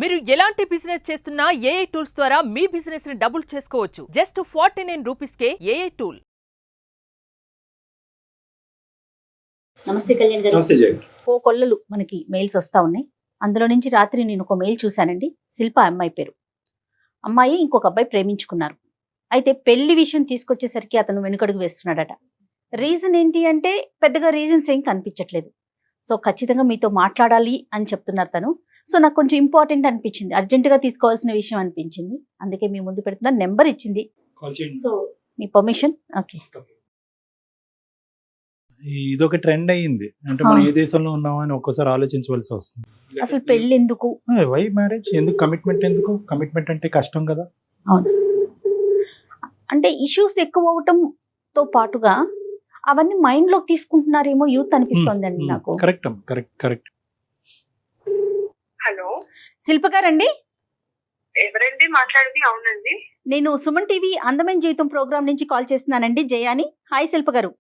మీరు ఎలాంటి బిజినెస్ చేస్తున్నా ఏఐ టూల్స్ ద్వారా మీ బిజినెస్ ని డబుల్ చేసుకోవచ్చు. జస్ట్ 49 రూపీస్కే ఏఐ టూల్. నమస్తే కళ్యాణ్ గారు. నమస్తే జయ గారు. కొల్లలు మనకి మెయిల్స్ వస్తా ఉన్నాయి. అందులో నుంచి రాత్రి నేను ఒక మెయిల్ చూశానండి. శిల్ప అమ్మాయి పేరు. అమ్మాయి ఇంకొక అబ్బాయి ప్రేమించుకున్నారు. అయితే పెళ్లి విషయం తీసుకొచ్చేసరికి అతను వెనుకడుగు వేస్తున్నాడట. రీజన్ ఏంటి అంటే పెద్దగా రీజన్స్ ఏం కనిపించట్లేదు. సో ఖచ్చితంగా మీతో మాట్లాడాలి అని చెప్తున్నారు తను. సో నాకు కొంచెం ఇంపార్టెంట్ అనిపించింది, అర్జెంటుగా తీసుకోవాల్సిన విషయం అనిపించింది. అందుకే మీ ముందు పెడుతున్నా. నెంబర్ ఇచ్చింది. సో మీ పర్మిషన్? ఓకే. ఇదొక ట్రెండ్ అయ్యింది. అంటే మనం ఏ దేశంలో ఉన్నామా అని ఒక్కోసారి ఆలోచించవలసి వస్తుంది. అసలు పెళ్లి ఎందుకు? వై మ్యారేజ్ ఎందుకు? కమిట్మెంట్ ఎందుకు? కమిట్మెంట్ అంటే కష్టం కదా. అవును, అంటే ఇష్యూస్ ఎక్కువ అవటంతో పాటుగా అవన్నీ మైండ్ లోకి తీసుకుంటున్నారేమో యూత్ అనిపిస్తోందండి నాకు. Correct correct correct. హలో, శిల్ప గారండి? ఎవరండి మాట్లాడేది? అవునండి, నేను సుమన్ టీవీ అందమైన జీవితం ప్రోగ్రామ్ నుంచి కాల్ చేస్తున్నానండి, జయాని. హాయ్ శిల్ప గారు.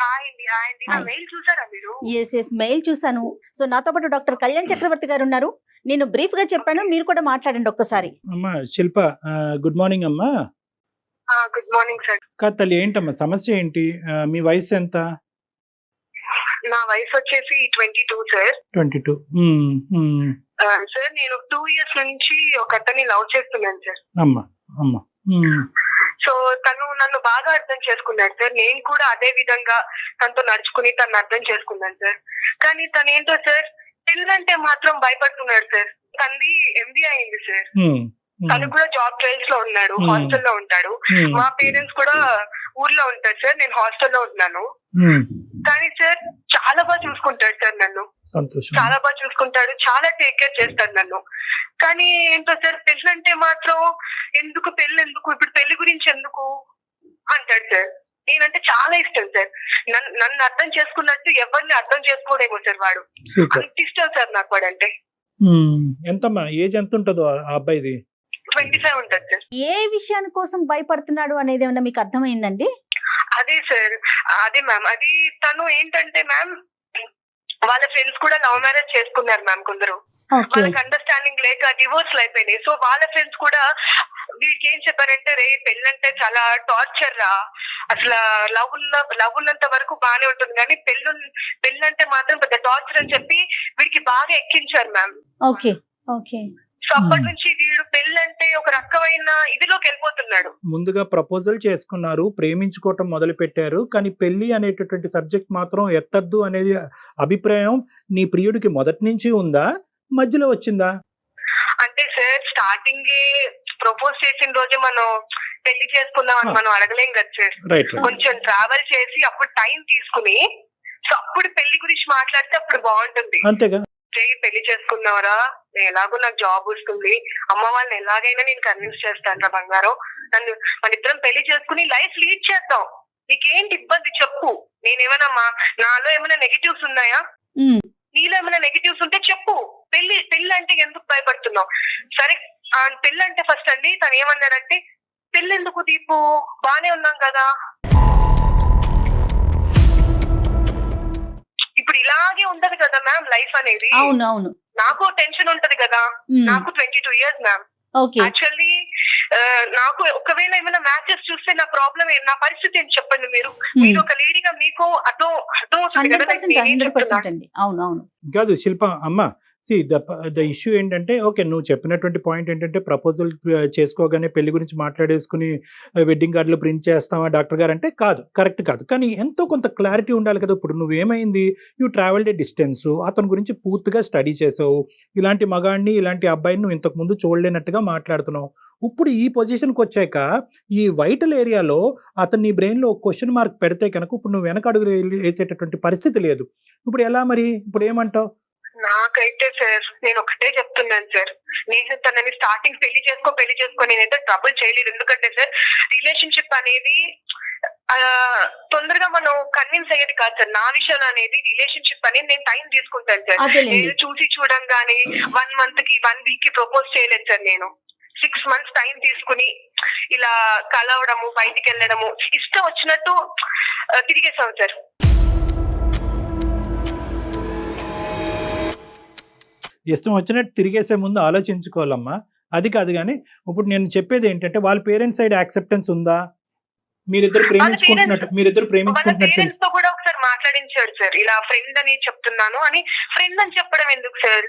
హాయ్ అండి. హాయ్ అండి. నా Hi. మెయిల్ చూసారా మీరు? ఎస్ మెయిల్ చూసాను. సో నాతో పాటు డాక్టర్ కళ్యాణ్ చక్రవర్తి గారు ఉన్నారు. నేను బ్రీఫ్ గా చెప్పాను, మీరు కూడా మాట్లాడండి ఒక్కసారి. అమ్మా శిల్ప, గుడ్ మార్నింగ్ అమ్మా. Good morning sir. కాదు తల్లి, ఏంటమ్మా సమస్య ఏంటి? మీ వయసు ఎంత? నా వయసు వచ్చేసి 22 సార్. 22. సార్ నేను 2 years నుంచి ఒక అతన్ని లవ్ చేస్తున్నాను సార్. అమ్మా అమ్మా. సో తను నన్ను బాగా అర్థం చేసుకున్నాడు సార్. నేను కూడా అదే విధంగా తనతో నడుచుకుని తను అర్థం చేసుకున్నాను సార్. కానీ తను ఏంటో సార్, పెళ్ళంటే మాత్రం భయపడుతున్నాడు సార్. తనది MBA అయింది సార్. తను కూడా జాబ్ ట్రయల్స్ లో ఉన్నాడు, హాస్టల్లో ఉంటాడు. మా పేరెంట్స్ కూడా ఊర్లో ఉంటారు సార్, నేను హాస్టల్లో ఉంటున్నాను. కానీ సార్ చాలా బాగా చూసుకుంటాడు సార్ నన్ను. సంతోషం. చాలా బాగా చూసుకుంటాడు, చాలా టేక్ కేర్ చేస్తాడు నన్ను. కానీ ఏంటో సార్, పెళ్ళంటే మాత్రం ఎందుకు, పెళ్ళి ఎందుకు, ఇప్పుడు పెళ్లి గురించి ఎందుకు అంటాడు సార్. నేనంటే చాలా ఇష్టం సార్. నన్ను అర్థం చేసుకున్నట్టు ఎవరిని అర్థం చేసుకోడేమో సార్ వాడు. అంత ఇష్టం సార్ నాకు వాడంటే. ఎంతమ్మా ఏజ్ ఎంత ఉంటుందో ఆ అబ్బాయిది? 25 ఉంటుంది సార్. ఏ విషయాని కోసం భయపడుతున్నాడు అనేది ఏమన్నా మీకు అర్థమైందండి? అదే సార్, అదే మ్యామ్. అది తను ఏంటంటే మ్యామ్, వాళ్ళ ఫ్రెండ్స్ కూడా లవ్ మ్యారేజ్ చేసుకున్నారు మ్యామ్. కొందరు వాళ్ళకి అండర్స్టాండింగ్ లేక డివోర్స్ అయిపోయినాయి. సో వాళ్ళ ఫ్రెండ్స్ కూడా వీడికి ఏం చెప్పారంటే, రే పెళ్ళంటే చాలా టార్చర్ రా, అసలు లవ్ ఉన్నంత వరకు బానే ఉంటుంది కానీ పెళ్ళంటే మాత్రం పెద్ద టార్చర్ అని చెప్పి వీడికి బాగా ఎక్కించారు మ్యామ్. Okay okay. సో అప్పటి నుంచి వీడు పెళ్ళంటే ఒక రకమైన ఇదిలోకి వెళ్ళిపోతున్నాడు. ముందుగా ప్రపోజల్ చేసుకున్నారు, ప్రేమించుకోవటం మొదలు పెట్టారు, కానీ పెళ్లి అనేటటువంటి సబ్జెక్ట్ మాత్రం ఎత్తద్దు అనేది అభిప్రాయం నీ ప్రియుడికి మొదటి నుంచి ఉందా, మధ్యలో వచ్చిందా? అంటే సార్ స్టార్టింగ్ ప్రపోజ్ చేసిన రోజే మనం పెళ్లి చేసుకుందాం అని మనం అడగలేం కదా సార్. కొంచెం ట్రావెల్ చేసి అప్పుడు టైం తీసుకుని, సో అప్పుడు పెళ్లి గురించి మాట్లాడితే అప్పుడు బాగుంటుంది. అంతేగా. పెళ్లి చేసుకున్నావరా, ఎలాగో నాకు జాబ్ వస్తుంది, అమ్మ వాళ్ళని ఎలాగైనా నేను కన్విన్స్ చేస్తాను రా బంగారం, నన్ను మన ఇద్దరం పెళ్లి చేసుకుని లైఫ్ లీడ్ చేద్దాం, నీకేంటి ఇబ్బంది చెప్పు, నేనేమైనా నాలో ఏమైనా నెగిటివ్స్ ఉన్నాయా, నీలో ఏమైనా నెగిటివ్స్ ఉంటే చెప్పు, పెళ్లి అంటే ఎందుకు భయపడుతున్నావు? సరే పెళ్లి అంటే ఫస్ట్ అండి తను ఏమన్నాడంటే, పెళ్లి ఎందుకు దీపు, బానే ఉన్నాం కదా, ఇప్పుడు ఇలాగే ఉంటది కదా మ్యామ్ లైఫ్ అనేది. అవును అవును. నాకు టెన్షన్ ఉంటది కదా. నాకు 22 years మ్యామ్. యాక్చువల్లీ నాకు ఒకవేళ ఏమైనా మ్యాచెస్ చూస్తే నా ప్రాబ్లం నా పరిస్థితి ఏంటి చెప్పండి మీరు. మీరు ఒక లేడీగా మీకు అర్థం అవుతుంది కదా. 100% అండి. అవును అవును. కాదు శిల్ప అమ్మ, సి ద ఇష్యూ ఏంటంటే, ఓకే నువ్వు చెప్పినటువంటి పాయింట్ ఏంటంటే, ప్రపోజల్ చేసుకోగానే పెళ్లి గురించి మాట్లాడేసుకుని వెడ్డింగ్ కార్డులు ప్రింట్ చేస్తావా డాక్టర్ గారు అంటే కాదు, కరెక్ట్ కాదు. కానీ ఎంతో కొంత క్లారిటీ ఉండాలి కదా. ఇప్పుడు నువ్వేమైంది, యూ ట్రావెల్డ్ ఏ డిస్టెన్స్, అతని గురించి పూర్తిగా స్టడీ చేసావు, ఇలాంటి మగాడిని ఇలాంటి అబ్బాయిని నువ్వు ఇంతకు ముందు చూడలేనట్టుగా మాట్లాడుతున్నావు. ఇప్పుడు ఈ పొజిషన్కి వచ్చాక ఈ వైటల్ ఏరియాలో అతను నీ బ్రెయిన్లో క్వశ్చన్ మార్క్ పెడితే కనుక ఇప్పుడు నువ్వు వెనక అడుగు వేసేటటువంటి పరిస్థితి లేదు. ఇప్పుడు ఎలా మరి, ఇప్పుడు ఏమంటావు? నాకైతే సార్ నేను ఒకటే చెప్తున్నాను సార్, నేను తనని స్టార్టింగ్ పెళ్లి చేసుకో నేనైతే ట్రబుల్ చేయలేదు. ఎందుకంటే సార్ రిలేషన్షిప్ అనేది తొందరగా మనం కన్విన్స్ అయ్యేది కాదు సార్. నా విషయంలో అనేది రిలేషన్షిప్ అనేది నేను టైం తీసుకుంటాను సార్. నేను చూసి చూడంగానే 1 month కి 1 week కి ప్రపోజ్ చేయలేదు సార్. నేను 6 months టైం తీసుకుని ఇలా కలవడము, బయటికి వెళ్ళడము, ఇష్టం వచ్చినట్టు తిరిగేసాం సార్. ఇష్టం వచ్చినట్టు తిరిగేసే ముందు ఆలోచించుకోవాలమ్మా. అది కాదు కానీ ఇప్పుడు నేను చెప్పేది ఏంటంటే వాళ్ళ పేరెంట్స్ సైడ్ యాక్సెప్టెన్స్ ఉందా? మీరిద్దరు ప్రేమించుకుంటున్నట్టు వాళ్ళ పేరెంట్స్ తో కూడా ఒకసారి మాట్లాడించాడు సార్, ఇలా ఫ్రెండ్ అని చెప్తున్నాను అని. ఫ్రెండ్ అని చెప్పడం ఎందుకు సార్?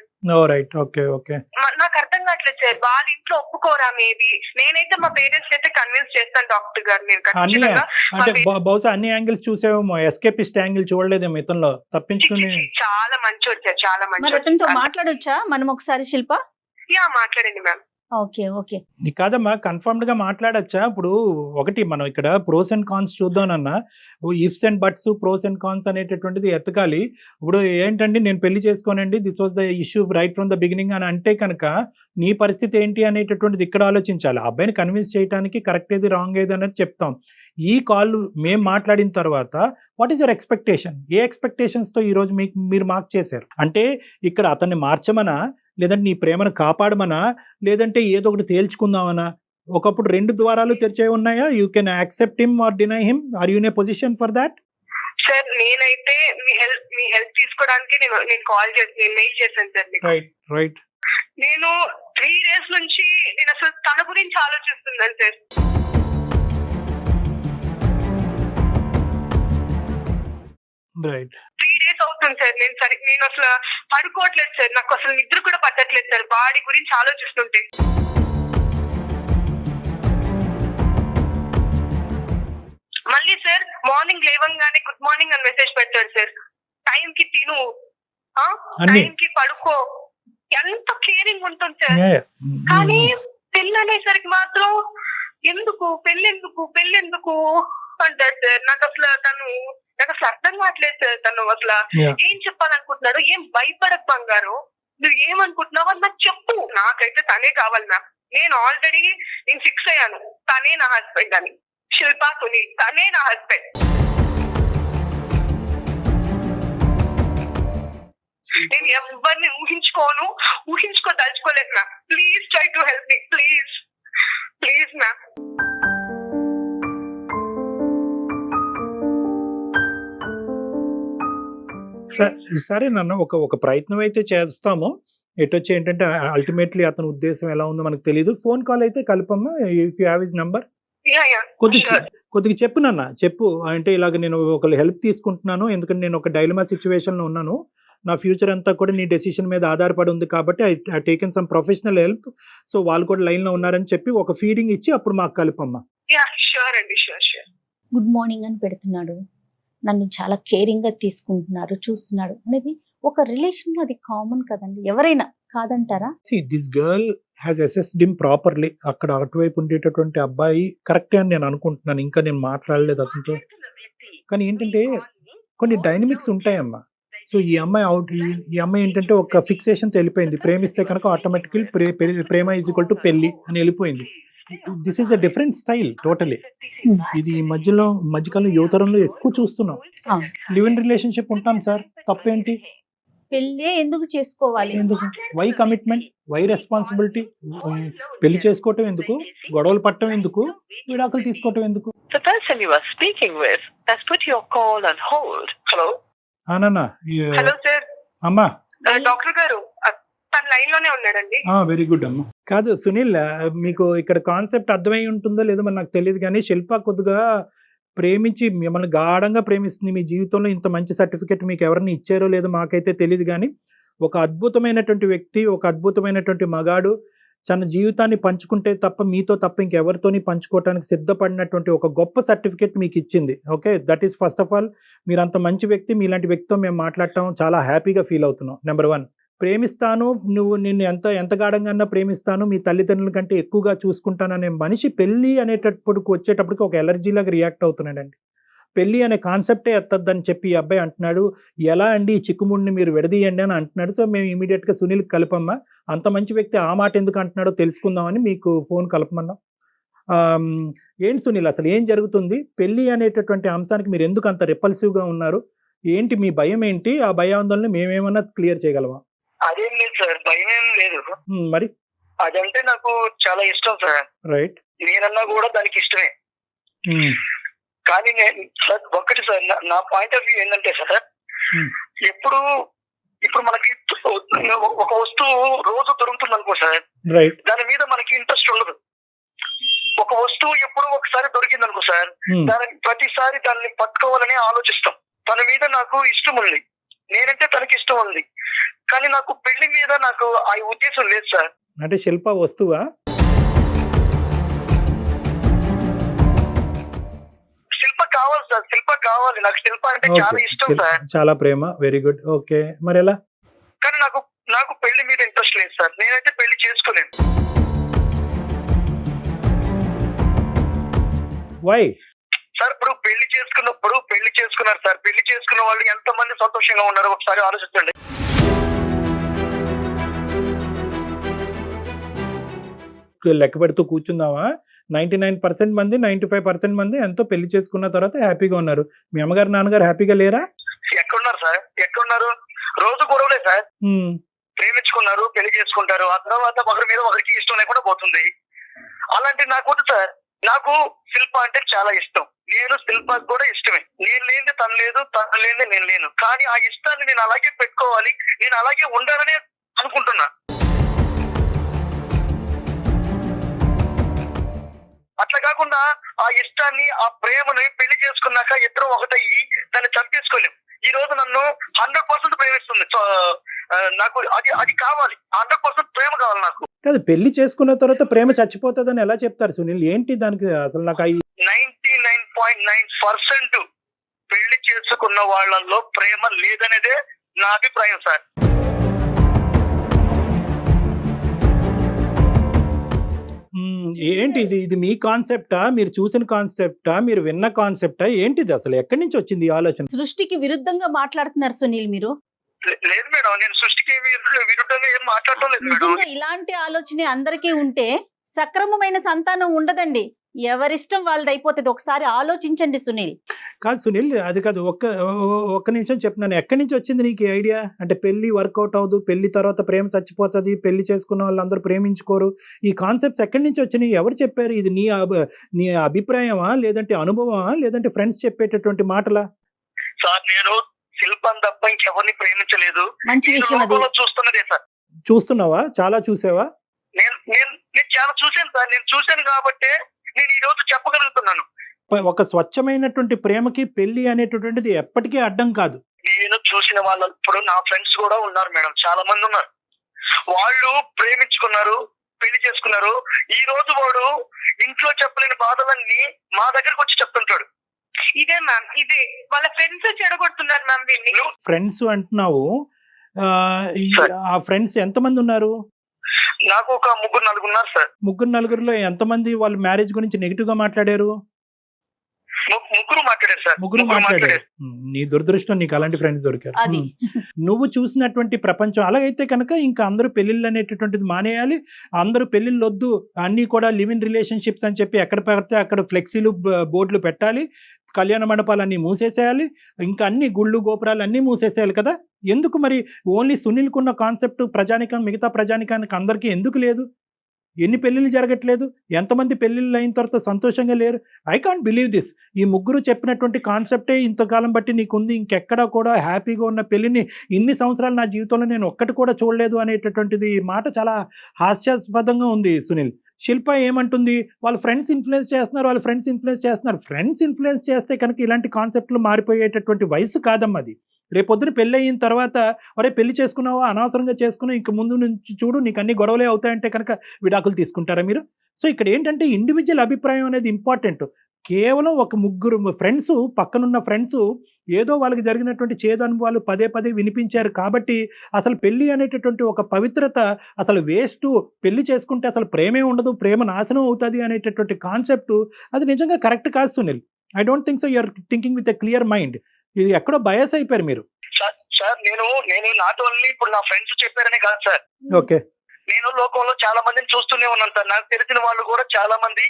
Right, okay okay. నాకు అర్థం కావట్లేదు సార్, వాళ్ళ ఇంట్లో ఒప్పుకోరా? మేబీ నేనైతే మా పేరెంట్స్ అయితే కన్విన్స్ చేస్తాను డాక్టర్ గారు. మీరు ఖచ్చితంగా అంటే బహుశా అన్ని యాంగిల్స్ చూసేమో, ఎస్కేపిస్ట్ యాంగిల్ చూడలేదేమో ఇతనిలో, తప్పించుకుని. చాలా మంచోడు సార్, చాలా మరి మంచి. అతనితో మాట్లాడొచ్చా మనం ఒకసారి శిల్ప? మాట్లాడండి మ్యామ్. Okay okay. కాదమ్మా, కన్ఫర్మ్డ్ గా మాట్లాడచ్చా? ఇప్పుడు ఒకటి మనం ఇక్కడ ప్రోస్ అండ్ కాన్స్ చూద్దామన్నా, ifs and buts, pros and cons అనేటటువంటిది ఎతకాలి. ఇప్పుడు ఏంటండి, నేను పెళ్లి చేసుకోనండి, this was the issue right from the beginning అని అంటే కనుక నీ పరిస్థితి ఏంటి అనేటటువంటిది ఇక్కడ ఆలోచించాలి. ఆ అబ్బాయిని కన్విన్స్ చేయడానికి కరెక్ట్ ఏది రాంగ్ ఏది అనేది చెప్తాం. ఈ కాల్ మేము మాట్లాడిన తర్వాత what is your expectation? A expectations తో ఈ రోజు మీరు మార్క్ చేశారు? అంటే ఇక్కడ అతన్ని మార్చమనా, లేదంటే నీ ప్రేమను కాపాడమనా, లేదంటే ఏదో ఒకటి తేల్చుకుందామనా? ఒకప్పుడు 2 ద్వారాలు తెరిచే ఉన్నాయా? You can accept him or deny him. Are you in a position for that? Sir నేనైతే మీ హెల్ప్ తీసుకోవడానికి నేను కాల్ చేసి నేను మెయిల్ చేశాను సార్ మీకు. రైట్. నేను 3 days నుంచి నేను అసలు తన గురించి ఆలోచిస్తున్నాను సార్. రైట్. 3 days అవుతుంది సార్. నేను అసలు పడుకోవట్లేదు సార్, నాకు అసలు నిద్ర కూడా పట్టట్లేదు సార్ వాడి గురించి ఆలోచిస్తుంటే. మళ్ళీ సార్ మార్నింగ్ లేవంగానే గుడ్ మార్నింగ్ అని మెసేజ్ పెట్టాడు సార్. టైం కి తిను, టైం కి పడుకో, ఎంత కేరింగ్ ఉంటుంది సార్. కానీ పెళ్ళి అనేసరికి మాత్రం ఎందుకు పెళ్ళెందుకు అంటాడు సార్. నాకు అసలు అర్థం కావట్లేదు సార్. తను అసలు ఏం చెప్పాలనుకుంటున్నాడు? ఏం భయపడకు బంగారు, నువ్వు ఏమనుకుంటున్నావు అని నాకు చెప్పు. నాకైతే తనే కావాలి మ్యామ్. నేను ఆల్రెడీ ఫిక్స్ అయ్యాను, తనే నా హస్బెండ్ అని. శిల్పా సునీల్ తనే నా హస్బెండ్. నేను ఎవరిని ఊహించుకోదలుచుకోలేదు ma'am. Please try to help me, please ma'am. సరే నన్ను ఒక ప్రయత్నం అయితే చేస్తాము. ఎటొచ్చి ఏంటంటే అల్టిమేట్లీ అతని ఉద్దేశం ఎలా ఉందో మనకు తెలియదు. ఫోన్ కాల్ అయితే కలపమ్మా, if you have his number. కొద్దిగా చెప్పు నాన్న, చెప్పు. అంటే ఇలాగ నేను ఒకళ్ళు హెల్ప్ తీసుకుంటున్నాను, ఎందుకంటే నేను ఒక డైలమా సిచ్యువేషన్ లో ఉన్నాను. నా ఫ్యూచర్ అంతా కూడా నీ డెసిషన్ మీద ఆధారపడి ఉంది కాబట్టి I taken some professional help. So వాళ్ళు కూడా లైన్ లో ఉన్నారని చెప్పి ఒక ఫీడింగ్ ఇచ్చి అప్పుడు మాకు కలుపమ్మా. గుడ్ మార్నింగ్ అని పెడుతున్నాడు, నన్ను చాలా కేరింగ్ గా తీసుకుంటున్నారు, చూస్తున్నాడు అనేది ఒక రిలేషన్ లో అది కామన్ కదండి, ఎవరైనా కాదంటారా? This girl has assessed him properly. అక్కడ అటువైపు ఉండేటటువంటి అబ్బాయి కరెక్టే అని నేను అనుకుంటున్నాను. ఇంకా నేను మాట్లాడలేదు అతనితో. కానీ ఏంటంటే కొన్ని డైనమిక్స్ ఉంటాయమ్మా. సో ఈ అమ్మాయి ఏంటంటే ఒక ఫిక్సేషన్ వెళ్ళిపోయింది. ప్రేమిస్తే కనుక ఆటోమేటికల్ ప్రేమ ఈజ్ ఈక్వల్ టు పెళ్లి అని వెళ్ళిపోయింది. This is a different style totally. ఇది మధ్యకాలం యువతరంలో ఎక్కువ చూస్తున్నాం. లివ్ ఇన్ రిలేషన్షిప్ ఉంటాం సార్, తప్పేంటి? పెళ్ళే ఎందుకు చేసుకోవాలి? ఎందుకు? Why commitment, why responsibility? పెళ్లి చేసుకోవటం ఎందుకు? గొడవలు పట్టడం ఎందుకు? విడాకులు తీసుకోవటం ఎందుకు? The person you are speaking with has put your call on hold. Hello hello sir. అమ్మా, డాక్టర్ గారు తన లైన్ లోనే ఉన్నాడండి. వెరీ గుడ్ అమ్మా. కాదు సునీల్, మీకు ఇక్కడ కాన్సెప్ట్ అర్థమై ఉంటుందో లేదో మరి నాకు తెలియదు, కానీ శిల్ప కొద్దిగా ప్రేమించి మిమ్మల్ని గాఢంగా ప్రేమిస్తుంది. మీ జీవితంలో ఇంత మంచి సర్టిఫికెట్ మీకు ఎవరిని ఇచ్చారో లేదో మాకైతే తెలియదు, కానీ ఒక అద్భుతమైనటువంటి వ్యక్తి, ఒక అద్భుతమైనటువంటి మగాడు తన జీవితాన్ని పంచుకుంటే తప్ప మీతో తప్ప ఇంకెవరితోని పంచుకోవడానికి సిద్ధపడినటువంటి ఒక గొప్ప సర్టిఫికెట్ మీకు ఇచ్చింది. Okay, that is first of all. మీరు అంత మంచి వ్యక్తి, మీలాంటి వ్యక్తితో మేము మాట్లాడటం చాలా హ్యాపీగా ఫీల్ అవుతున్నాం. నెంబర్ 1, ప్రేమిస్తాను, నిన్ను ఎంత గాఢంగా ప్రేమిస్తాను, మీ తల్లిదండ్రుల కంటే ఎక్కువగా చూసుకుంటాను అనే మనిషి పెళ్లి వచ్చేటప్పటికి ఒక ఎలర్జీలాగా రియాక్ట్ అవుతున్నాడండి. పెళ్లి అనే కాన్సెప్టే ఎత్తద్దని చెప్పి ఈ అబ్బాయి అంటున్నాడు. ఎలా అండి ఈ చిక్కుముడిని మీరు విడదీయండి అని అంటున్నాడు. సో మేము ఇమీడియట్ గా సునీల్ కలపమ్మా, అంత మంచి వ్యక్తి ఆ మాట ఎందుకు అంటున్నాడో తెలుసుకుందామని మీకు ఫోన్ కలపమన్నాం. ఏంటి సునీల్, అసలు ఏం జరుగుతుంది? పెళ్లి అనేటటువంటి అంశానికి మీరు ఎందుకు అంత రిపల్సివ్ గా ఉన్నారు? ఏంటి మీ భయం ఏంటి? ఆ భయాందోళన మేమేమన్నా క్లియర్ చేయగలమా? అదేం లేదు సార్, భయం ఏం లేదు. మరి అదంటే నాకు చాలా ఇష్టం సార్. రైట్. నేనన్నా కూడా దానికి ఇష్టమే. కానీ నేను సార్ ఒకటి సార్, నా పాయింట్ ఆఫ్ వ్యూ ఏంటంటే సార్, ఎప్పుడు ఇప్పుడు మనకి ఒక వస్తువు రోజు దొరుకుతుంది అనుకో సార్, రైట్. దాని మీద మనకి ఇంట్రెస్ట్ ఉండదు. ఒక వస్తువు ఎప్పుడో ఒకసారి దొరికింది అనుకో సార్, దాని ప్రతిసారి దాన్ని పట్టుకోవాలని ఆలోచిస్తాం. తన మీద నాకు ఇష్టం ఉంది, నేనంటే తనకి ఇష్టం ఉంది, కానీ నాకు పెళ్లి మీద నాకు ఆ ఉద్దేశం లేదు సార్. అంటే శిల్ప వస్తువా? శిల్ప కావాలి సార్, శిల్ప కావాలి. నాకు శిల్ప అంటే చాలా ఇష్టం సార్, చాలా ప్రేమ. Very good. ఓకే, మరి ఎలా? కానీ నాకు పెళ్లి మీద ఇంట్రెస్ట్ లేదు సార్. నేనైతే పెళ్లి చేసుకోలేను. వై సార్ ఇప్పుడు పెళ్లి చేసుకున్నారు సార్. పెళ్లి చేసుకున్న వాళ్ళు ఎంతమంది సంతోషంగా ఉన్నారో ఒకసారి ఆలోచించండి. లెక్క పెడుతూ కూర్చుందామా? 99% మంది 95% మంది ఎంతో పెళ్లి చేసుకున్న తర్వాత హ్యాపీగా ఉన్నారు. మీ అమ్మగారు నాన్నగారు హ్యాపీగా లేరా? ఎక్కడున్నారు సార్? ఎక్కడున్నారు? రోజు గొడవలే సార్. ప్రేమించుకున్నారు, పెళ్లి చేసుకుంటారు, ఆ తర్వాత ఒకరి మీద ఒకరికి ఇష్టం లేకుండా పోతుంది. అలాంటి నాకు వద్దు సార్. నాకు శిల్ప అంటే చాలా ఇష్టం. నేను శిల్పకి కూడా ఇష్టమే. నేను లేనిది తను లేదు, తను లేనిది నేను లేను. కానీ ఆ ఇష్టాన్ని నేను అలాగే పెట్టుకోవాలి, నేను అలాగే ఉండాలని అనుకుంటున్నా. అట్లా కాకుండా ఆ ఇష్టాన్ని, ఆ ప్రేమని పెళ్లి చేసుకున్నాక ఇద్దరు ఒకటయ్యి దాన్ని చంపేసుకోలేం. ఈ రోజు నన్ను 100% ప్రేమిస్తుంది. నాకు అది కావాలి, 100% ప్రేమ కావాలి నాకు. కాదు, పెళ్లి చేసుకున్న తర్వాత ప్రేమ చచ్చిపోతుందని ఎలా చెప్తారు సునీల్? ఏంటి దానికి అసలు? నాకు 99.9% పెళ్లి చేసుకున్న వాళ్ళల్లో ప్రేమ లేదనేదే నా అభిప్రాయం సార్. ఏంటి ఇది మీ కాన్సెప్టా? మీరు చూసిన కాన్సెప్టా? మీరు విన్న కాన్సెప్టా? ఏంటిది అసలు? ఎక్కడి నుంచి వచ్చింది ఈ ఆలోచన? సృష్టికి విరుద్ధంగా మాట్లాడుతున్నారు సునీల్ మీరు. లేదు మేడం, నేను సృష్టికి విరుద్ధంగా ఏం మాట్లాడటం లేదు మేడం. నిజంగా ఇలాంటి ఆలోచనే అందరికీ ఉంటే సక్రమమైన సంతానం ఉండదండి. ఎవరిష్టం వాళ్ళది అయిపోతుంది. ఒకసారి ఆలోచించండి సునీల్. కాదు సునీల్, అది కాదు. ఒక్క నిమిషం చెప్తున్నాను. ఎక్కడి నుంచి వచ్చింది నీకు ఐడియా? అంటే పెళ్లి వర్కౌట్ అవ్వదు, పెళ్లి తర్వాత ప్రేమ చచ్చిపోతుంది, పెళ్లి చేసుకున్న వాళ్ళందరూ ప్రేమించుకోరు, ఈ కాన్సెప్ట్స్ ఎక్కడి నుంచి వచ్చినాయి? ఎవరు చెప్పారు? ఇది నీ అభిప్రాయమా, లేదంటే అనుభవమా, లేదంటే ఫ్రెండ్స్ చెప్పేటటువంటి మాటలా? సార్ నేను శిల్పం తప్ప ఇంకెవరిని ప్రేమించలేదు. మంచి విషయం అది. చూస్తున్నదే సార్. చూస్తున్నావా? చాలా చూసావా? నేను చాలా చూశాను సార్. నేను చూశాను కాబట్టి నేను ఈ రోజు చెప్పగలుగుతున్నాను. ఒక స్వచ్ఛమైనటువంటి ప్రేమకి పెళ్లి అనేటటువంటిది ఎప్పటికీ అడ్డం కాదు. నేను చూసిన వాళ్ళు ఇప్పుడు నా ఫ్రెండ్స్ కూడా ఉన్నారు మేడం, చాలా మంది ఉన్నారు. వాళ్ళు ప్రేమించుకున్నారు, పెళ్లి చేసుకున్నారు. ఈ రోజు వాడు ఇంట్లో చెప్పలేని బాధలన్నీ మా దగ్గరకు వచ్చి చెప్తుంటాడు. ఇదే మ్యామ్, ఇదే వాళ్ళ ఫ్రెండ్స్ చెడగొడుతున్నారు మ్యామ్ దీన్ని. ఫ్రెండ్స్ అంటున్నావు, ఆ ఫ్రెండ్స్ ఎంతమంది ఉన్నారు? నాకు ఒక 3-4 ఉన్నారు సార్. 3-4లో ఎంతమంది వాళ్ళు మ్యారేజ్ గురించి నెగిటివ్ గా మాట్లాడారు? ముగ్గురు మాట్లాడారు సార్. ముగ్గురు మాట్లాడారు. నీ దురదృష్టం, నీకు అలాంటి ఫ్రెండ్స్ దొరికారు. అది నువ్వు చూసినటువంటి ప్రపంచం అలాగైతే కనుక ఇంకా అందరూ పెళ్లిళ్ళు అనేటటువంటిది మానేయాలి. అందరూ పెళ్లిళ్ళు వద్దు, అన్ని కూడా లివ్ ఇన్ రిలేషన్షిప్స్ అని చెప్పి ఎక్కడ పెడితే అక్కడ ఫ్లెక్సీలు బోర్డులు పెట్టాలి, కళ్యాణ మండపాలన్నీ మూసేసేయాలి, ఇంకా అన్ని గుళ్ళు గోపురాలు అన్నీ మూసేసేయాలి కదా? ఎందుకు మరి ఓన్లీ సునీల్కున్న కాన్సెప్ట్ మిగతా ప్రజానికానికి అందరికీ ఎందుకు లేదు? ఎన్ని పెళ్ళిళ్ళు జరగట్లేదు? ఎంతమంది పెళ్ళిళ్ళు అయిన తర్వాత సంతోషంగా లేరు? I can't believe this. ఈ ముగ్గురు చెప్పినటువంటి కాన్సెప్టే ఇంతకాలం బట్టి నీకుంది. ఇంకెక్కడా కూడా హ్యాపీగా ఉన్న పెళ్ళిని ఇన్ని సంవత్సరాలు నా జీవితంలో నేను ఒక్కటి కూడా చూడలేదు అనేటటువంటిది మాట చాలా హాస్యాస్పదంగా ఉంది సునీల్. శిల్ప ఏమంటుంది? వాళ్ళ ఫ్రెండ్స్ ఇన్ఫ్లుయెన్స్ చేస్తున్నారు. ఫ్రెండ్స్ ఇన్ఫ్లుయెన్స్ చేస్తే కనుక ఇలాంటి కాన్సెప్ట్లు మారిపోయేటటువంటి వయసు కాదమ్మా అది. రేపొద్దున పెళ్ళి అయిన తర్వాత ఒరే పెళ్లి చేసుకున్నావా, అనవసరంగా చేసుకున్నావు, ఇంక ముందు నుంచి చూడు నీకు అన్ని గొడవలే అవుతాయంటే కనుక విడాకులు తీసుకుంటారా మీరు? సో ఇక్కడ ఏంటంటే ఇండివిజువల్ అభిప్రాయం అనేది ఇంపార్టెంట్. కేవలం ఒక ముగ్గురు ఫ్రెండ్స్, పక్కనున్న ఫ్రెండ్స్ ఏదో వాళ్ళకి జరిగినటువంటి చేదు అనుభవాలు పదే వినిపించారు కాబట్టి అసలు పెళ్లి అనేటటువంటి ఒక పవిత్రత అసలు వేస్ట్, పెళ్లి చేసుకుంటే అసలు ప్రేమే ఉండదు, ప్రేమ నాశనం అవుతుంది అనేటటువంటి కాన్సెప్ట్ అది నిజంగా కరెక్ట్ కాదు Sunil. I don't think so. You're thinking with a clear mind. ఇది ఎక్కడో బయాస్ అయిపోయారు మీరు. సార్ నేను నాట్ ఓన్లీ ఇప్పుడు నా ఫ్రెండ్స్ చెప్పారనే కాదు సార్. ఓకే, నేను లోకంలో చాలా మందిని చూస్తూనే ఉన్నాను సార్. నాకు తెలిసిన వాళ్ళు కూడా చాలా మంది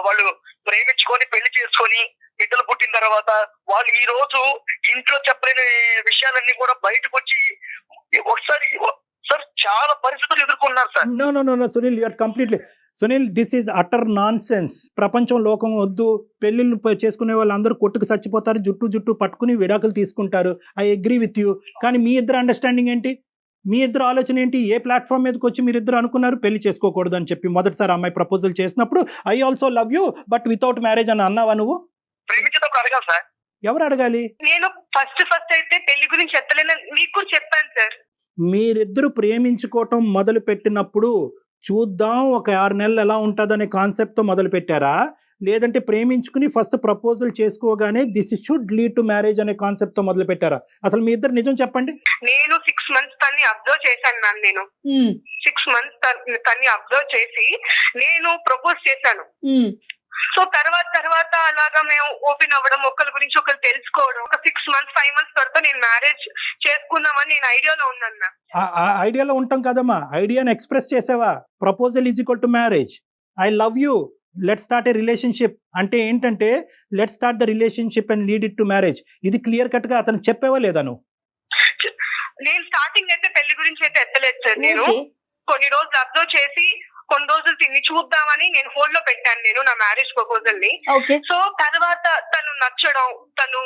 వాళ్ళు ప్రేమించుకొని పెళ్లి చేసుకొని బిడ్డలు పుట్టిన తర్వాత వాళ్ళు ఈ రోజు ఇంట్లో చెప్పలేని విషయాలన్నీ కూడా బయటకు వచ్చి ఒకసారి సార్ చాలా పరిస్థితులు ఎదుర్కొన్నారు sir. No Sunil, you're completely Sunil, this is utter nonsense. ప్రపంచం లోకం వద్దు, పెళ్లిళ్ళు చేసుకునే వాళ్ళందరూ కొట్టుకు చచ్చిపోతారు, జుట్టు పట్టుకుని విడాకులు తీసుకుంటారు. I agree with you. కానీ మీ ఇద్దరు అండర్స్టాండింగ్ ఏంటి? మీ ఇద్దరు ఆలోచన ఏంటి? ఏ ప్లాట్ఫామ్ మీదకి వచ్చి మీరిద్దరు అనుకున్నారు పెళ్లి చేసుకోకూడదు అని చెప్పి? మొదటిసారి అమ్మాయి ప్రపోజల్ చేసినప్పుడు I also love you but without marriage అని అన్నావా నువ్వు? ప్రేమించేటప్పుడు అడగాలి సార్. ఎవరు అడగాలి? నేను ఫస్ట్ అయితే పెళ్లి గురించి ఎత్తలేను, మీకు కూడా చెప్పాను సార్. మీరిద్దరు ప్రేమించుకోవటం మొదలు పెట్టినప్పుడు చూద్దాం ఒక 6 నెలలు ఎలా ఉంటుందనే కాన్సెప్ట్తో మొదలు పెట్టారా? లేదంటే ప్రేమించుకుని ఫస్ట్ ప్రపోజల్ చేసుకోగానే this should lead to marriage అనే కాన్సెప్ట్తో మొదలు పెట్టారా? అసలు మీ ఇద్దరు నిజం చెప్పండి. నేను 6 months తన్ని అబ్జర్వ్ చేశాను మ్యామ్. నేను 6 months తన్ని అబ్జర్వ్ చేసి నేను ప్రపోజ్ చేశాను. సో తర్వాత అలాగా మేము ఓపెన్ అవ్వడం, ఒకరి గురించి ఒకరు తెలుసుకోవడం, ఒక 6 months 5 months తర్వాత నేను మ్యారేజ్ చేసుకుందామని నేను ఐడియాలో ఉన్నాను మ్యామ్. ఆ ఐడియాలో ఉంటాం కదమ్మా. ఐడియాని ఎక్స్ప్రెస్ చేసావా? Proposal is equal to marriage. I love you, let start A relationship అంటే ఏంటంటే let start the relationship and lead it to marriage. ఇది క్లియర్ కట్ గా అతను చెప్పావా లేదా నువ్వు? నేను స్టార్టింగ్ అయితే పెళ్లి గురించి అయితే ఎత్తలేదు సార్. నేను కొన్ని రోజులు అబ్జర్వ్ చేసి కొన్ని రోజులు తిని చూద్దామని నేను హోల్డ్ లో పెట్టాను నేను నా మ్యారేజ్ ప్రపోజల్ ని. సో తర్వాత తను నచ్చడం, తను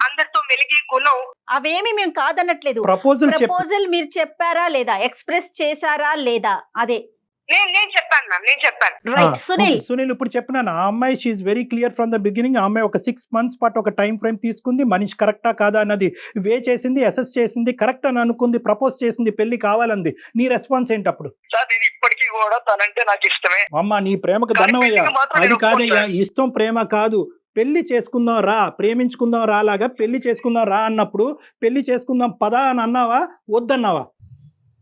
అందరితో మెలిగే గుణం, అవేమి మేము కాదనట్లేదు. ప్రపోజల్ మీరు చెప్పారా లేదా, ఎక్స్ప్రెస్ చేశారా లేదా, అదే నేను చెప్పాను మ్యామ్, నేను చెప్పాను. రైట్. సునీల్ ఇప్పుడు చెప్పినాను, ఆ అమ్మాయి she's very clear from the beginning. ఆ అమ్మాయి ఒక 6 months పాటు ఒక టైం ఫ్రేమ్ తీసుకుంది, మనిషి కరెక్టా కాదా అన్నది వే చేసింది, అసెస్ చేసింది, కరెక్ట్ అని అనుకుంది, ప్రపోజ్ చేసింది, పెళ్లి కావాలంది. నీ రెస్పాన్స్ ఏంటి అప్పుడు? సార్ నేను ఇప్పటికీ కూడా తనంటే నాకు ఇష్టమే. అమ్మా నీ ప్రేమకు దండమయ్యా. అది కాదయ్యా, ఇష్టం ప్రేమ కాదు. పెళ్లి చేసుకుందాం రా, ప్రేమించుకుందాం రా లాగా పెళ్లి చేసుకుందాం రా అన్నప్పుడు పెళ్లి చేసుకుందాం పదా అని అన్నావా వద్దన్నావా?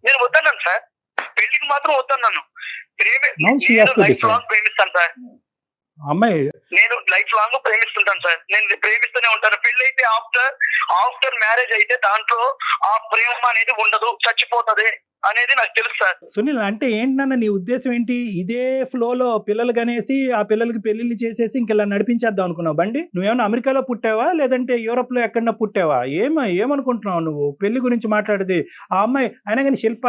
నేను వద్దన్నాను సార్, పెళ్లికి మాత్రం వద్దన్నాను. లైఫ్ లాంగ్ ప్రేమిస్తాను సార్ అమ్మాయి, నేను లైఫ్ లాంగ్ ప్రేమిస్తుంటాను సార్. నేను ప్రేమిస్తూనే ఉంటాను. పెళ్లి అయితే ఆఫ్టర్ మ్యారేజ్ అయితే దాంట్లో ఆ ప్రేమ అనేది ఉండదు, చచ్చిపోతది అనేది నాకు తెలుసు సార్. సునీల్ అంటే ఏంటన్నా నీ ఉద్దేశం ఏంటి? ఇదే ఫ్లోలో పిల్లలు కనేసి ఆ పిల్లలకి పెళ్లిళ్ళు చేసేసి ఇంకెలా నడిపించేద్దాం అనుకున్నావు బండి? నువ్వేమన్నా అమెరికాలో పుట్టావా లేదంటే యూరోప్ లో ఎక్కడన్నా పుట్టావా? ఏమనుకుంటున్నావు నువ్వు పెళ్లి గురించి మాట్లాడేది? ఆ అమ్మాయి అయినా కానీ శిల్ప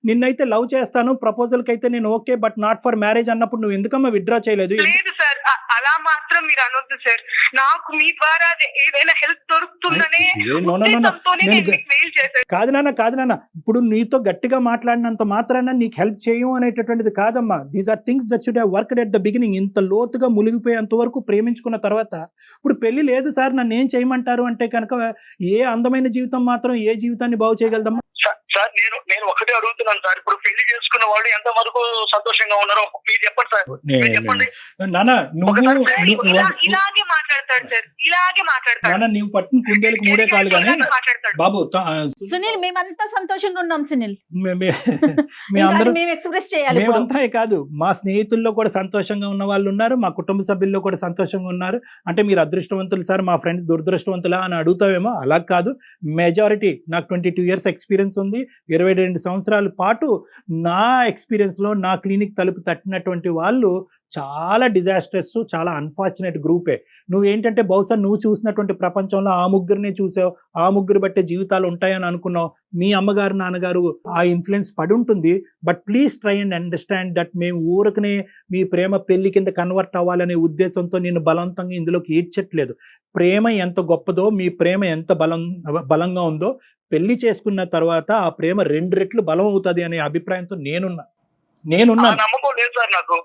నిన్నైతే లవ్ చేస్తాను, ప్రపోజల్ కి అయితే నేను okay but not for marriage అన్నప్పుడు నువ్వు ఎందుకమ్మా విత్డ్రా చేయలేదు? లేదు సార్, అలా మాత్రం మీరు అనొద్దు సార్. నాకు మీ ద్వారా ఏదైనా హెల్ప్ దొరుకుతుందనే మెయిల్ చేశాను. కాదు నాన్న, ఇప్పుడు నీతో గట్టిగా మాట్లాడినంత మాత్రాన నీకు హెల్ప్ చేయం అనేటటువంటిది కాదమ్మా. These are things that should have worked at the beginning. ఇంత లోతుగా మునిగిపోయేంత వరకు ప్రేమించుకున్న తర్వాత ఇప్పుడు పెళ్లి లేదు సార్ నన్ను ఏం చేయమంటారు అంటే కనుక ఏ అందమైన జీవితం మాత్రం ఏ జీవితాన్ని బాగు చేయగలదమ్మా? సార్ నేను ఒకటే అడుగుతున్నాను సార్, ఇప్పుడు పెళ్లి చేసుకున్న వాళ్ళు ఎంత వరకు సంతోషంగా ఉన్నారో మీరు చెప్పండి సార్. చెప్పండి నాన్న, ఇలాగే మాట్లాడతాడు సార్, ఇలాగే మాట్లాడతాడు. నాన్న నీవు పట్టిన కుందేలకు 3 కాళ్ళు కానీ బాబు. సునీల్ మేమంతా సంతోషంగా ఉన్నాం సునీల్, మేమందరూ మేము ఎక్స్ప్రెస్ చేయాలి. మేమంతా కాదు, మా స్నేహితుల్లో కూడా సంతోషంగా ఉన్న వాళ్ళు ఉన్నారు, మా కుటుంబ సభ్యుల్లో కూడా సంతోషంగా ఉన్నారు. అంటే మీరు అదృష్టవంతులు సార్, మా ఫ్రెండ్స్ దురదృష్టవంతులా అని అడుగుతావేమో, అలా కాదు. మెజారిటీ నాకు 22 years ఎక్స్పీరియన్స్ ఉంది. 22 సంవత్సరాల పాటు నా ఎక్స్పీరియన్స్లో నా క్లినిక్ తలుపు తట్టినటువంటి వాళ్ళు చాలా డిజాస్టర్స్, చాలా అన్ఫార్చునేట్ గ్రూపే. నువ్వేంటంటే బహుశా నువ్వు చూసినటువంటి ప్రపంచంలో ఆ ముగ్గురినే చూసావు, ఆ ముగ్గురు బట్టే జీవితాలు ఉంటాయని అనుకున్నావు. మీ అమ్మగారు నాన్నగారు ఆ ఇన్ఫ్లుయెన్స్ పడి ఉంటుంది. But please try and understand that మేము ఊరకనే మీ ప్రేమ పెళ్లి కింద కన్వర్ట్ అవ్వాలనే ఉద్దేశంతో నేను బలవంతంగా ఇందులోకి ఈడ్చట్లేదు. ప్రేమ ఎంత గొప్పదో, మీ ప్రేమ ఎంత బలంగా ఉందో పెళ్లి చేసుకున్న తర్వాత ఆ ప్రేమ 2 రెట్లు బలం అవుతుంది అనే అభిప్రాయంతో నేనున్నా. నమ్మకం లేదు సార్ నాకు.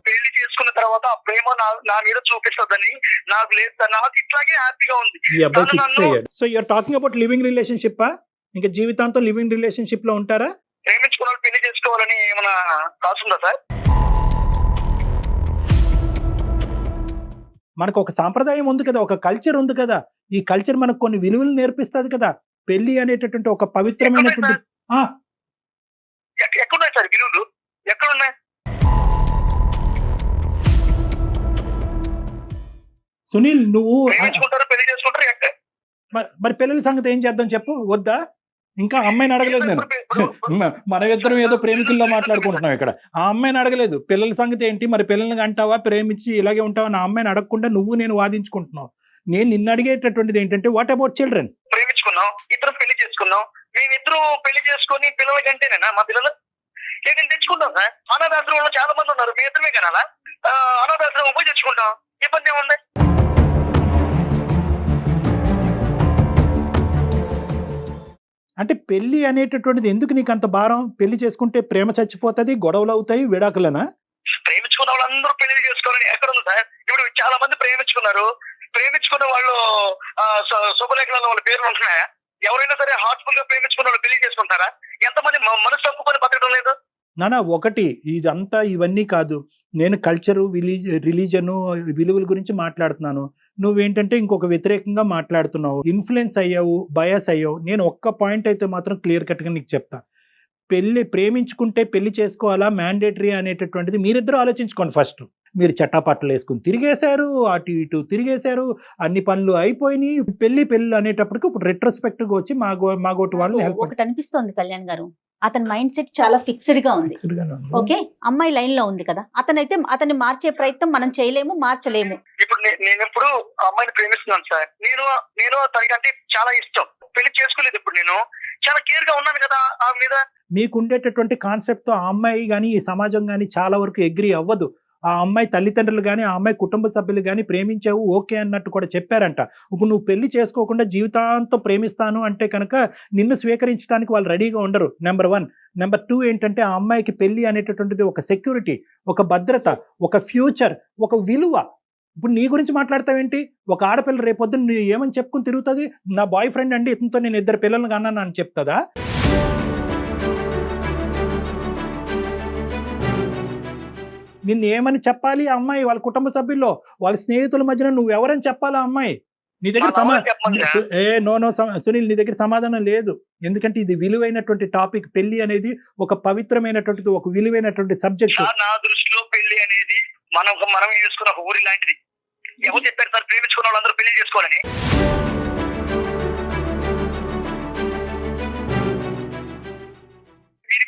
పెళ్లి చేసుకున్న తర్వాత ఆ ప్రేమ నా మీద చూపిస్తుందని నాకు లేదు సార్. నాకు ఇట్లాగే హ్యాపీగా ఉంది. So you're talking about living relationship? ఇంకా జీవితాంతం లివింగ్ రిలేషన్షిప్ లో ఉంటారా? ప్రేమించుకున్న పెళ్లి చేసుకోవాలని ఏమైనా రాసుందా సార్? మనకు ఒక సాంప్రదాయం ఉంది కదా, ఒక కల్చర్ ఉంది కదా. ఈ కల్చర్ మనకు కొన్ని విలువలు నేర్పిస్తుంది కదా. పెళ్లి అనేటటువంటి ఒక పవిత్రమైనటువంటి ఎక్కడున్నాయి సార్ విలువలు? ఎక్కడున్నాయి? సునీల్ నువ్వు పెళ్లి చేసుకుంటారు, మరి పిల్లల సంగతి ఏం చేద్దాం చెప్పు? వద్దా? ఇంకా అమ్మాయిని అడగలేదు నేను. మనమిద్దరం ఏదో ప్రేమికుల్లో మాట్లాడుకుంటున్నాం ఇక్కడ. ఆ అమ్మాయిని అడగలేదు. పిల్లల సంగతి ఏంటి, మరి పిల్లల్ని అంటావా, ప్రేమించి ఇలాగే ఉంటావా? నా అమ్మాయిని అడగకుండా నువ్వు నేను వాదించుకుంటున్నావు. నేను నిన్ను అడిగేటటువంటిది ఏంటంటే వాట్ అబౌట్ చిల్డ్రన్? ప్రేమించుకున్నాం, ఇద్దరం పెళ్లి చేసుకున్నాం, మేమిద్దరం పెళ్లి చేసుకొని పిల్లల కంటేనేనా మా పిల్లలు నేను తెచ్చుకుంటాం సార్. అనాథాశ్రమంలో చాలా మంది ఉన్నారు, మీ ఇద్దరమే కనాలా? అనాథాశ్రమం పోయి తెచ్చుకుంటాం, ఇబ్బంది ఏముంది? అంటే పెళ్లి అనేటటువంటిది ఎందుకు నీకు అంత భారం? పెళ్లి చేసుకుంటే ప్రేమ చచ్చిపోతుంది, గొడవలు అవుతాయి, విడాకులనా? ప్రేమించుకున్న వాళ్ళందరూ పెళ్లి చేసుకోవాలని ఎక్కడ ఉంది సార్? ఇప్పుడు చాలా మంది ప్రేమించుకున్నారు, ప్రేమించుకున్న వాళ్ళు శుభలేఖనాల్లో వాళ్ళ పేర్లు ఉంటున్నాయా? ఎవరైనా సరే హార్ట్ఫుల్ గా ప్రేమించుకున్న వాళ్ళు పెళ్లి చేసుకుంటారా? ఎంతమంది మనసు తప్పుకొని బతకడం లేదు? నానా ఒకటి ఇదంతా ఇవన్నీ కాదు, నేను కల్చరు రిలీజను విలువల గురించి మాట్లాడుతున్నాను. నువ్వేంటంటే ఇంకొక వ్యతిరేకంగా మాట్లాడుతున్నావు, ఇన్ఫ్లుయెన్స్ అయ్యావు, బయాస్ అయ్యావు. నేను ఒక్క పాయింట్ అయితే మాత్రం క్లియర్ కట్గా నీకు చెప్తా. ప్రేమించుకుంటే పెళ్లి చేసుకోవాలా మ్యాండేటరీ అనేటటువంటిది మీరిద్దరూ ఆలోచించుకోండి. ఫస్ట్ మీరు చట్టాపట్టలు వేసుకుని తిరిగేశారు, అటు ఇటు తిరిగేశారు, అన్ని పనులు అయిపోయినాయి. పెళ్లి అనేటప్పటికి ఇప్పుడు రెట్రోస్పెక్టివ్ గా వచ్చి మాగోటి వాళ్ళు హెల్ప్. ఒకటి అనిపిస్తోంది కళ్యాణ్ గారు, అతని మైండ్ సెట్ చాలా ఫిక్స్డ్ గా ఉంది. ఓకే, అమ్మాయి లైన్ లో ఉంది కదా, అతన్ని మార్చే ప్రయత్నం మనం చేయలేము, మార్చలేము. ఇప్పుడు నేను ఎప్పుడు అమ్మాయిని ప్రేమిస్తున్నాను సార్. నేను తనకంటే చాలా ఇష్టం, పెళ్లి చేసుకోలేదు. ఇప్పుడు నేను చాలా కేర్ గా ఉన్నాను కదా ఆ మీద. మీకు ఉండేటటువంటి కాన్సెప్ట్ తో ఆ అమ్మాయి కానీ ఈ సమాజం కానీ చాలా వరకు అగ్రి అవ్వదు. ఆ అమ్మాయి తల్లిదండ్రులు కానీ ఆ అమ్మాయి కుటుంబ సభ్యులు కానీ ప్రేమించావు ఓకే అన్నట్టు కూడా చెప్పారంట. ఇప్పుడు నువ్వు పెళ్లి చేసుకోకుండా జీవితాంతం ప్రేమిస్తాను అంటే కనుక నిన్ను స్వీకరించడానికి వాళ్ళు రెడీగా ఉండరు, నెంబర్ 1. నెంబర్ 2 ఏంటంటే ఆ అమ్మాయికి పెళ్లి అనేటటువంటిది ఒక సెక్యూరిటీ, ఒక భద్రత, ఒక ఫ్యూచర్, ఒక విలువ. ఇప్పుడు నీ గురించి మాట్లాడతావేంటి? ఒక ఆడపిల్ల రేపొద్దున నువ్వు ఏమని చెప్పుకుని తిరుగుతుంది? నా బాయ్ ఫ్రెండ్ అండి, ఇతనితో నేను 2 పిల్లలను కన్నాను అని చెప్తుందా? నిన్ను ఏమని చెప్పాలి ఆ అమ్మాయి? వాళ్ళ కుటుంబ సభ్యుల్లో, వాళ్ళ స్నేహితుల మధ్యన నువ్వు ఎవరని చెప్పాలా అమ్మాయి? నీ దగ్గర సునీల్, నీ దగ్గర సమాధానం లేదు. ఎందుకంటే ఇది విలువైనటువంటి టాపిక్. పెళ్లి అనేది ఒక పవిత్రమైనటువంటిది, ఒక విలువైనటువంటి సబ్జెక్ట్. నా దృష్టిలో పెళ్లి అనేది మనం చేసుకున్న ఒక ఊరి లాంటిది. ఎవరు చెప్పారు సార్ ప్రేమించుకున్న వాళ్ళందరూ పెళ్లి చేసుకోవాలని?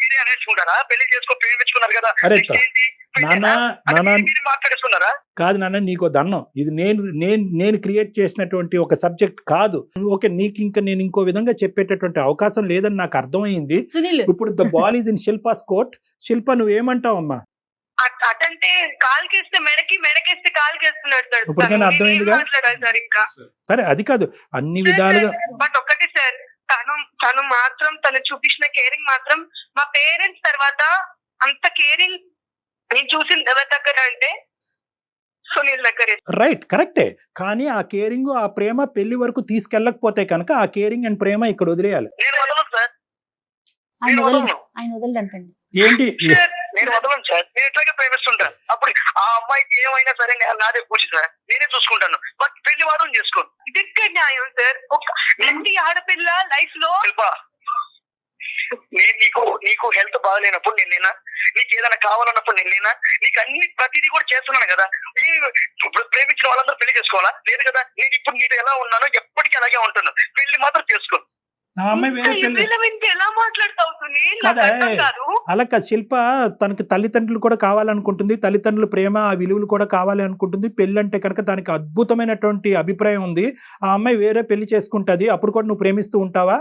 మీరే అనేసుకుంటారా? పెళ్లి ప్రేమించుకున్నారు కదా, మాట్లాడేసుకున్నారా? కాదు నాన్న, నీకో దన్నం. ఇది నేను క్రియేట్ చేసినటువంటి ఒక సబ్జెక్ట్ కాదు. ఓకే, నీకు ఇంకా నేను ఇంకో విధంగా చెప్పేటటువంటి అవకాశం లేదని నాకు అర్థమైంది. ఇప్పుడు the ball is in Shilpa's court. Shilpa, నువ్వేమంటావు అమ్మా? అటంటే కాలుకేస్తే మెడకేస్తే కాలుకేస్తున్నాడు సార్. ఇప్పటికైనా అర్థమైందిగా. సరే, అది కాదు, అన్ని విధాలుగా. బట్ ఒకటి సార్, తను మాత్రం తను చూపించిన కేరింగ్ మాత్రం మా పేరెంట్స్ తర్వాత అంత కేరింగ్ నేను చూసింది ఎవరి దగ్గర అంటే సునీల్ దగ్గర. రైట్, కరెక్టే. కానీ ఆ కేరింగ్, ఆ ప్రేమ పెళ్లి వరకు తీసుకెళ్ళకపోతే కనుక ఆ కేరింగ్ అండ్ ప్రేమ ఇక్కడ వదిలేయాలి. నేను వదలను సార్, ఆయన వదలంటండి. ఏంటి? నేను వదలను సార్, నేను ఎట్లాగే ప్రేమిస్తుంటా. అప్పుడు ఆ అమ్మాయికి ఏమైనా సరే నాదే పూజ సార్, నేనే చూసుకుంటాను. బట్ పెళ్లి వాదం చేసుకోను. ఇది ఎక్కడ న్యాయం సార్? ఒక ప్రతి ఆడపిల్ల లైఫ్ లో నేను నీకు హెల్త్ బాగాలేనప్పుడు నేనేనా? నీకు ఏదైనా కావాలన్నప్పుడు నేనేనా? నీకు అన్ని ప్రతిదీ కూడా చేస్తున్నాను కదా. ప్రేమించిన వాళ్ళందరూ పెళ్లి చేసుకోవాలా? లేదు కదా. నేను ఇప్పుడు నీతో ఎలా ఉన్నానో ఎప్పటికీ అలాగే ఉంటాను. పెళ్లి మాత్రం చేసుకోను. అలా శిల్ప తనకి తల్లిదండ్రులు కూడా కావాలనుకుంటుంది, తల్లిదండ్రుల ప్రేమ, ఆ విలువలు కూడా కావాలి అనుకుంటుంది. పెళ్లి అంటే కనుక దానికి అద్భుతమైనటువంటి అభిప్రాయం ఉంది. ఆ అమ్మాయి వేరే పెళ్లి చేసుకుంటది, అప్పుడు కూడా నువ్వు ప్రేమిస్తూ ఉంటావా?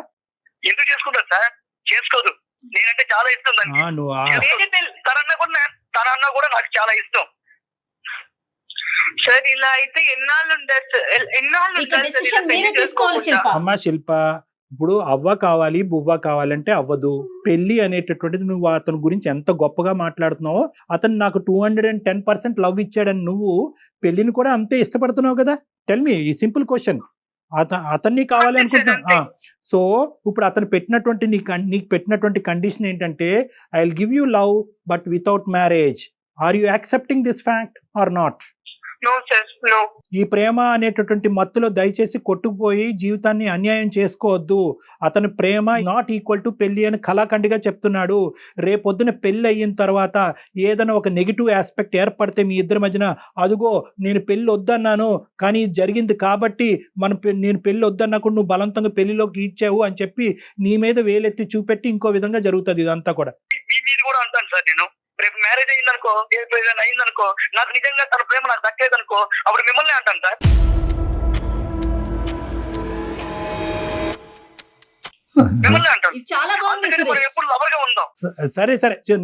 ఎందుకు చేసుకుంటా సార్? చేసుకోదు. నేనంటే చాలా ఇష్టం. తనన్నా కూడా నాకు చాలా ఇష్టం సార్. ఇలా అయితే ఎన్నాళ్ళు అమ్మా శిల్ప, ఇప్పుడు అవ్వ కావాలి బువ్వ కావాలంటే అవ్వదు. పెళ్లి అనేటటువంటిది నువ్వు అతని గురించి ఎంత గొప్పగా మాట్లాడుతున్నావో, అతను నాకు 210% లవ్ ఇచ్చాడని నువ్వు పెళ్లిని కూడా అంతే ఇష్టపడుతున్నావు కదా. టెల్ మీ ఈ సింపుల్ క్వశ్చన్. అతన్ని కావాలి అనుకుంటున్నా. సో ఇప్పుడు అతను పెట్టినటువంటి నీకు పెట్టినటువంటి కండిషన్ ఏంటంటే, I will give you love but without marriage. Are you accepting this fact or not? No sir, no. ఈ ప్రేమ అనేటటువంటి మత్తులో దయచేసి కొట్టుకుపోయి జీవితాన్ని అన్యాయం చేసుకోవద్దు. అతని ప్రేమ నాట్ ఈక్వల్ టు పెళ్లి అని కళాఖండిగా చెప్తున్నాడు. రేపొద్దున పెళ్లి అయిన తర్వాత ఏదైనా ఒక నెగిటివ్ ఆస్పెక్ట్ ఏర్పడితే మీ ఇద్దరి మధ్యన, అదుగో నేను పెళ్లి వద్దన్నాను కానీ జరిగింది కాబట్టి నేను పెళ్లి వద్దన్నప్పుడు నువ్వు బలవంతంగా పెళ్లిలోకి ఈడ్చావు అని చెప్పి నీ మీద వేలెత్తి చూపెట్టి ఇంకో విధంగా జరుగుతుంది ఇదంతా కూడా. అంటాను సార్, నేను రేపు మ్యారేజ్ అయిందనుకో, అయిందనుకో, నాకు నిజంగా తన ప్రేమ నాకు దక్కలేదనుకో, అప్పుడు మిమ్మల్ని అంటాను సార్. మిమ్మల్ని అంటాను. ఇది చాలా బాగుంది అందుకని మనం సురేష్. ఎప్పుడు లవర్ గా ఉందాం. సరే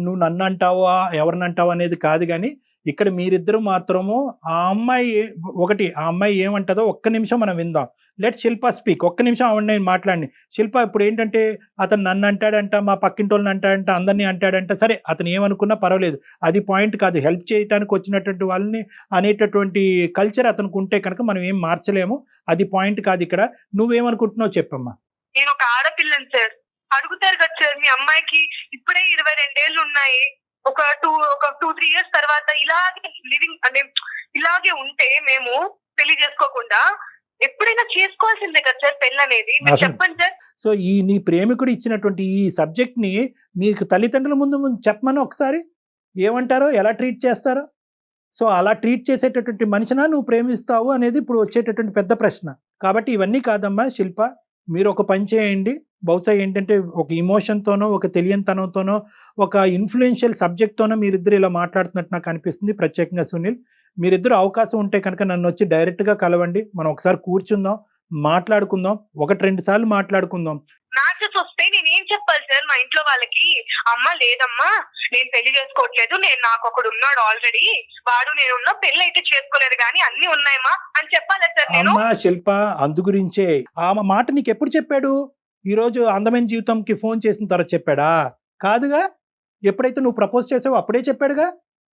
నువ్వు నన్ను అంటావా ఎవరిని అంటావా అనేది కాదు, కానీ ఇక్కడ మీరిద్దరు మాత్రము ఆ అమ్మాయి ఏమంటుందో ఒక్క నిమిషం మనం విందాం. లెట్ శిల్ప స్పీక్. ఒక్క నిమిషం ఆవిడ నేను మాట్లాడి. శిల్ప ఇప్పుడు ఏంటంటే అతను నన్ను అంటాడంట, మా పక్కింటి వాళ్ళని అంటాడంట, అందరినీ అంటాడంట. సరే అతను ఏమనుకున్నా పర్వాలేదు, అది పాయింట్ కాదు. హెల్ప్ చేయడానికి వచ్చినటువంటి వాళ్ళని అనేటటువంటి కల్చర్ అతనికి ఉంటే కనుక మనం ఏం మార్చలేము. అది పాయింట్ కాదు ఇక్కడ. నువ్వేమనుకుంటున్నావు చెప్పమ్మా. నేను ఒక ఆడపిల్లని సార్, అడుగుతారు కదా సార్ మీ అమ్మాయికి ఇప్పుడే 22 ఏళ్ళు ఉన్నాయి, ఒక 2-3 years తర్వాత ఇలాగే లివింగ్ అంటే ఇలాగే ఉంటే మేము పెళ్లి చేసుకోకుండా ఎప్పుడైనా చేసుకోవాల్సిందే కదా సార్ పెళ్లి అనేది. మీరు చెప్పండి సార్. సో నీ ప్రేమికుడు ఇచ్చినటువంటి ఈ సబ్జెక్ట్ ని మీకు తల్లిదండ్రుల ముందు చెప్పమని ఒకసారి ఏమంటారో, ఎలా ట్రీట్ చేస్తారో. సో అలా ట్రీట్ చేసేటటువంటి మనిషినా నువ్వు ప్రేమిస్తావు అనేది ఇప్పుడు వచ్చేటటువంటి పెద్ద ప్రశ్న. కాబట్టి ఇవన్నీ కాదమ్మా శిల్ప, మీరు ఒక పని చేయండి. బహుశా ఏంటంటే ఒక ఇమోషన్తోనో, ఒక తెలియనితనంతోనో, ఒక ఇన్ఫ్లుయెన్షియల్ సబ్జెక్ట్తోనో మీరిద్దరు ఇలా మాట్లాడుతున్నట్టు నాకు అనిపిస్తుంది. ప్రత్యేకంగా సునీల్, మీరిద్దరు అవకాశం ఉంటే కనుక నన్ను వచ్చి డైరెక్ట్గా కలవండి. మనం ఒకసారి కూర్చుందాం, మాట్లాడుకుందాం, 1-2 సార్లు మాట్లాడుకుందాం. మ్యాచెస్ వస్తే నేనేం చెప్పాలి సార్ మా ఇంట్లో వాళ్ళకి? అమ్మ లేదమ్మా నేను పెళ్లి చేసుకోవట్లేదు, నాకు ఒకడు ఉన్నాడు ఆల్రెడీ, వాడు నేనున్నా పెళ్లి అయితే చేసుకోలేదు కానీ అన్ని ఉన్నాయమ్మా అని చెప్పాలి సార్ నేను? అమ్మా శిల్ప, అందు గురించే ఆ మాట నీకు ఎప్పుడు చెప్పాడు? ఈ రోజు అందమైన జీవితంకి ఫోన్ చేసిన తర్వాత చెప్పాడా? కాదుగా. ఎప్పుడైతే నువ్వు ప్రపోజ్ చేసావో అప్పుడే చెప్పాడుగా.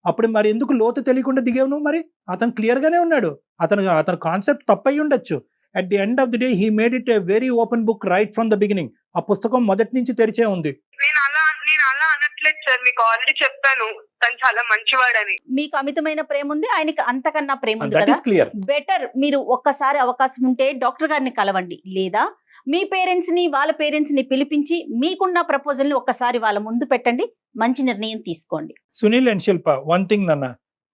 అప్పుడు మరి ఎందుకు లోతు తెలియకుండా దిగావు నువ్వు? మరి అతను క్లియర్ గానే ఉన్నాడు. అతను కాన్సెప్ట్ తప్పయి ఉండొచ్చు. At the end of the day he made it a very open book right from the beginning. ఆ పుస్తకం మొదటి నుంచి తెరిచే ఉంది. నేను అలా అనట్లేదు సార్, మీకు ఆల్రెడీ చెప్పాను తను చాలా మంచివాడని. మీకు అమితమైన ప్రేమ ఉంది, ఆయనకి అంతకన్నా ప్రేమ ఉంది దట్ కదా. Is clear. బెటర్ మీరు ఒక్కసారి అవకాశం ఉంటే డాక్టర్ గారిని కలవండి, లేదా మీ పేరెంట్స్ ని వాళ్ళ పేరెంట్స్ ని పిలిపించి మీకున్న ప్రపోజల్ ని ఒక్కసారి వాళ్ళ ముందు పెట్టండి, మంచి నిర్ణయం తీసుకోండి. Sunil and Shilpa, one thing నాన్న,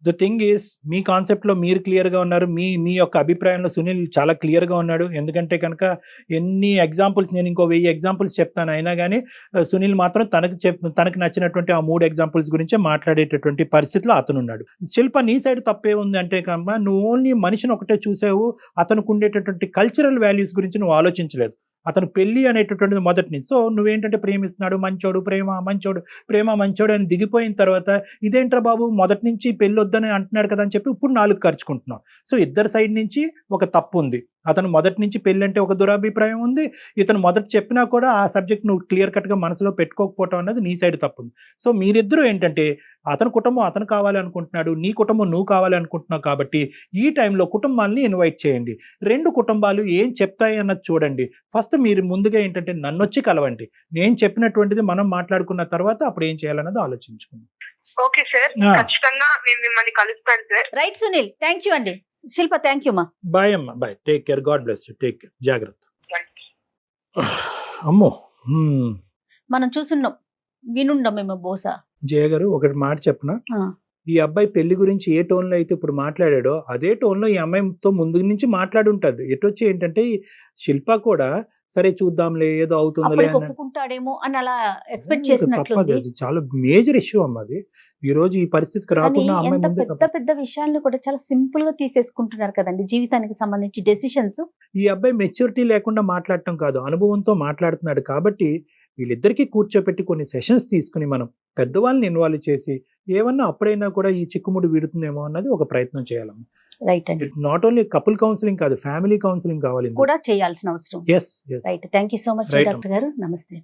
ద థింగ్ ఈస్ మీ కాన్సెప్ట్లో మీరు క్లియర్గా ఉన్నారు. మీ యొక్క అభిప్రాయంలో సునీల్ చాలా క్లియర్గా ఉన్నాడు. ఎందుకంటే కనుక ఎన్ని ఎగ్జాంపుల్స్, నేను ఇంకో 1000 ఎగ్జాంపుల్స్ చెప్తాను, అయినా కానీ సునీల్ మాత్రం తనకు నచ్చినటువంటి ఆ 3 ఎగ్జాంపుల్స్ గురించే మాట్లాడేటటువంటి పరిస్థితిలో అతను ఉన్నాడు. శిల్ప నీ సైడ్ తప్పే ఉంది అంటే కనుక నువ్వు ఓన్లీ మనిషిని ఒకటే చూసావు, అతనికి ఉండేటటువంటి కల్చరల్ వాల్యూస్ గురించి నువ్వు ఆలోచించలేదు. అతను పెళ్లి అనేటటువంటిది మొదటి నుంచి. సో నువ్వేంటంటే ప్రేమిస్తున్నాడు, మంచోడు, ప్రేమ మంచోడు అని దిగిపోయిన తర్వాత ఇదేంట్రా బాబు మొదటి నుంచి పెళ్లి వద్దని అంటున్నాడు కదా అని చెప్పి ఇప్పుడు 4 ఖర్చుకుంటున్నావు. సో ఇద్దరు సైడ్ నుంచి ఒక తప్పు ఉంది. అతను మొదటి నుంచి పెళ్లి అంటే ఒక దురాభిప్రాయం ఉంది. ఇతను మొదట చెప్పినా కూడా ఆ సబ్జెక్ట్ నువ్వు క్లియర్ కట్గా మనసులో పెట్టుకోకపోవటం అనేది నీ సైడ్ తప్పు ఉంది. సో మీరిద్దరూ ఏంటంటే అతని కుటుంబం అతను కావాలి అనుకుంటున్నాడు, నీ కుటుంబం నువ్వు కావాలి అనుకుంటున్నావు. కాబట్టి ఈ టైంలో కుటుంబాన్ని ఇన్వైట్ చేయండి. 2 కుటుంబాలు ఏం చెప్తాయి అన్నది చూడండి. ఫస్ట్ మీరు ముందుగా ఏంటంటే నన్ను వచ్చి కలవండి. నేను చెప్పినటువంటిది మనం మాట్లాడుకున్న తర్వాత అప్పుడు ఏం చేయాలన్నది ఆలోచించుకుందాం. ఓకే సార్, ఖచ్చితంగా నేను మిమ్మల్ని కలుస్తాను sir. Right Sunil, thank you అండి. శిల్ప థ్యాంక్ యూ మా. బాయ్ అమ్మా, bye. Take care, God bless you, take care, జాగ్రత్త. అమ్మో, మనం చూసున్నాం, వినుండం మేము బహుశా. జయ గారు ఒకటి మాట చెప్పనా? ఈ అబ్బాయి పెళ్లి గురించి ఏ టోన్లో అయితే ఇప్పుడు మాట్లాడాడో అదే టోన్లో ఈ అమ్మాయితో ముందు నుంచి మాట్లాడి ఉంటాడు. ఎటొచ్చి ఏంటంటే శిల్ప కూడా సరే చూద్దాంలే ఏదో అవుతుందిలే అని ఒప్పుకుంటాడేమో అని అలా ఎక్స్పెక్ట్ చేసినట్లుంది. అది చాలా మేజర్ ఇష్యూ అమ్మ. అది ఈ రోజు ఈ పరిస్థితికి రాకుండా అమ్మాయి ముందే పెద్ద విషయాలను కూడా చాలా సింపుల్ గా తీసేసుకుంటున్నారు కదండి, జీవితానికి సంబంధించి డెసిషన్స్. ఈ అబ్బాయి మెచ్యూరిటీ లేకుండా మాట్లాడటం కాదు, అనుభవంతో మాట్లాడుతున్నాడు. కాబట్టి వీళ్ళిద్దరికీ కూర్చోపెట్టి కొన్ని సెషన్స్ తీసుకుని మనం పెద్దవాళ్ళని ఇన్వాల్వ్ చేసి ఏమన్నా అప్పుడైనా కూడా ఈ చిక్కుముడి వీడుతుందేమో అన్నది ఒక ప్రయత్నం చేయాలమ్మా. రైట్ అండి. నాట్ ఓన్లీ కపుల్ కౌన్సిలింగ్ కాదు, ఫ్యామిలీ కౌన్సిలింగ్ కావాలి కూడా చేయాల్సిన అవసరం. yes right, thank you so much Right. Doctor గారు, నమస్తే.